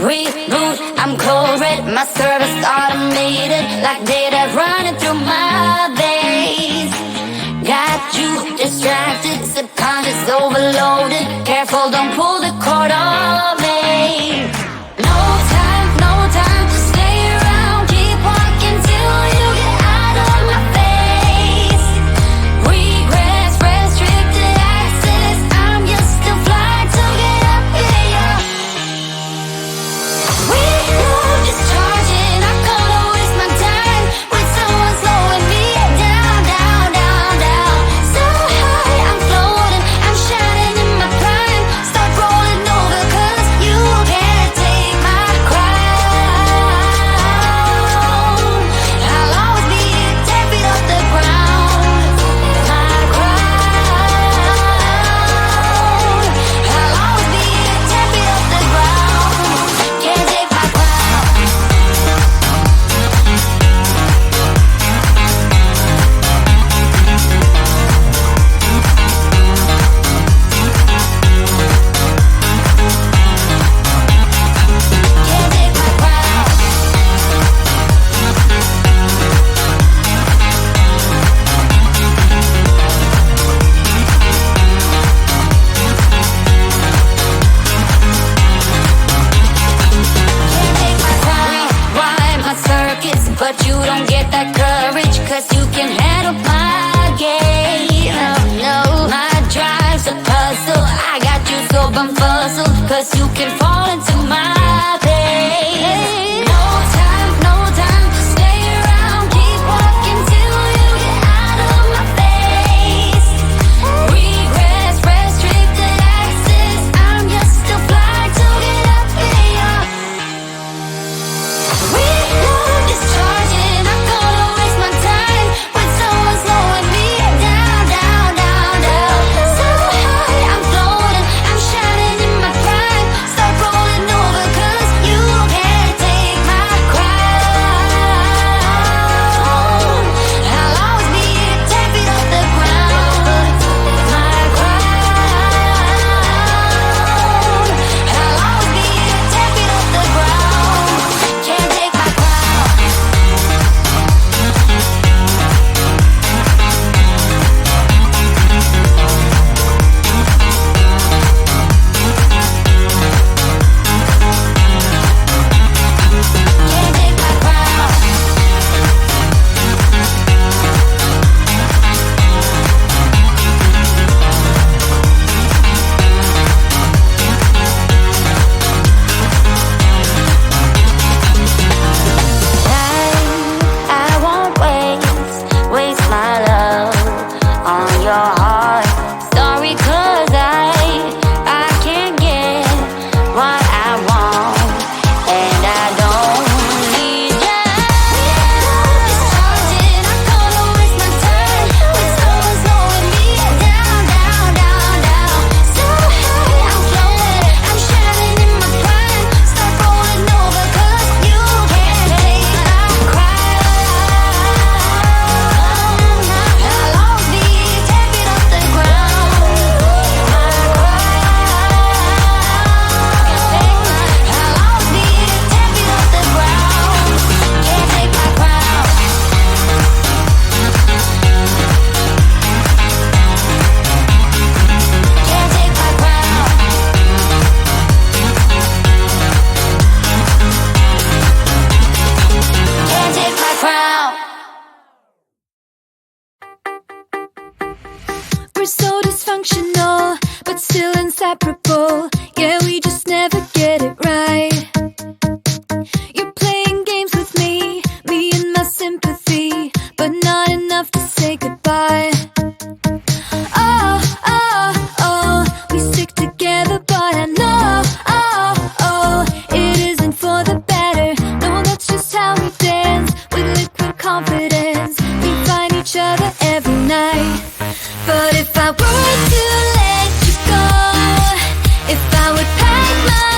Reboot, I'm cold red, my service automated, like data running through my veins. Got you distracted, subconscious overloaded. Careful, don't pull the cord on me. No time to stay around. Keep walking till you get out of my face. Regrets, restricted access. I'm just a flight to get up in ya. We love discharging. I can't waste my time with someone slowing me down, down, down, down. So high, I'm floating, I'm shining in my prime. Start rolling over 'cause you can't take my crown. I'll always be 10 feet off the ground. My crown. I'll always be 10 feet off the ground. Can't take my crown. Can't take my crown. Can't take my crown. Rewind my circuits, but you don't get that courage, 'cause you can handle my game. No, my drive's a puzzle. I got you so bumfuzzled, 'cause you can fall into my pain. No time to stay around. Keep walking till you get out of my face. Regrets, restricted access. I'm just a flight to get up in ya. We love discharging. I can't waste my time with someone slowing me down, down, down, down. So high, I'm floating, I'm shining in my prime. Start rolling over 'cause you can't take my crown. I'll always be 10 feet off the ground. My crown. I'll always be 10 feet off the ground. Can't take my crown. Can't take my crown. I won't waste my love on your heart. Sorry, 'cause I can't get what I want, and I don't need ya. Discharging, I can't waste my time with someone slowing me down, down, down, down. So high, I'm floating, I'm shining in my prime. Start rolling over 'cause you can't take my crown. I'll always be 10 feet off the ground. My crown. I'll always be 10 feet off the ground. Can't take my crown. Can't take my crown. Can't take my crown. We're so dysfunctional, but still inseparable. Yeah, we just never get it right. You're playing games with me and my sympathy, but not enough to say goodbye. Oh, oh, oh, we stick together, but I know, oh, it isn't for the better. No, that's just how we dance, with liquid confidence. We find each other every night. But if I were to let you go, if I would pack my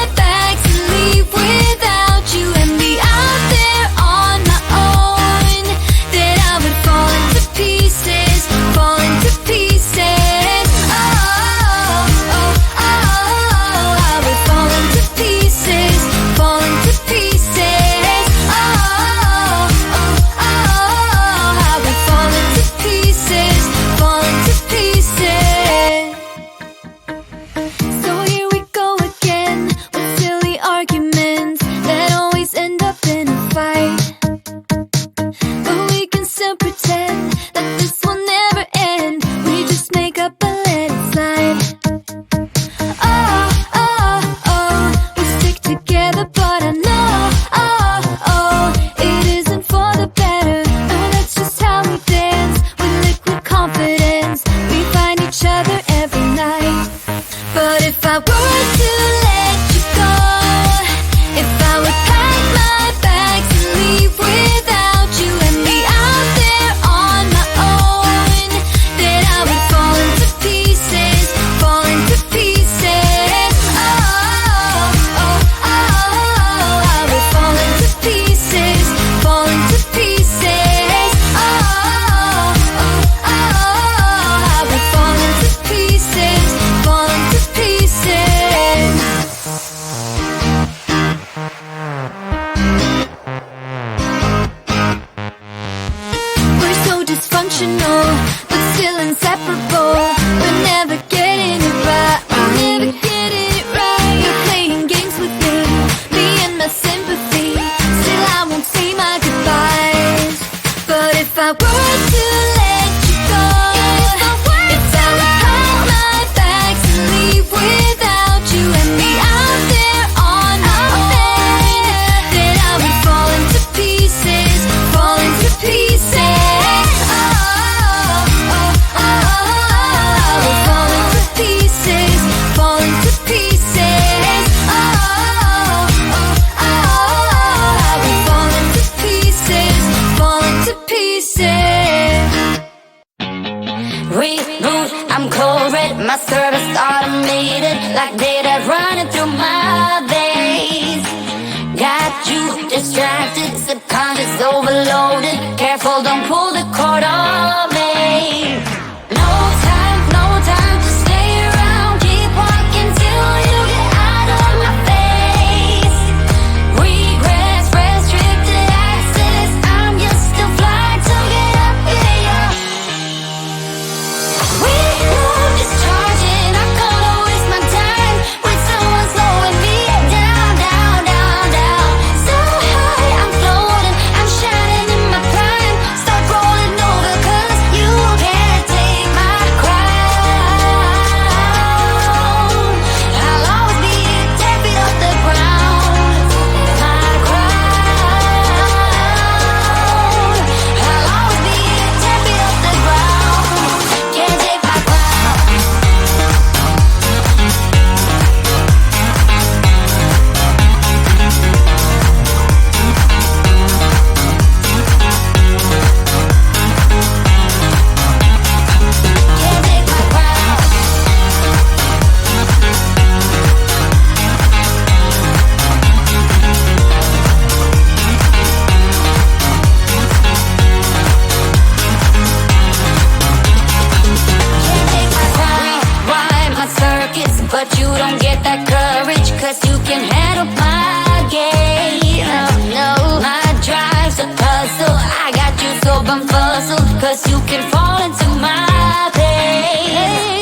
handle my game. Oh no, my drive's a puzzle. I got you so bumfuzzled, 'cause you can fall into my pain.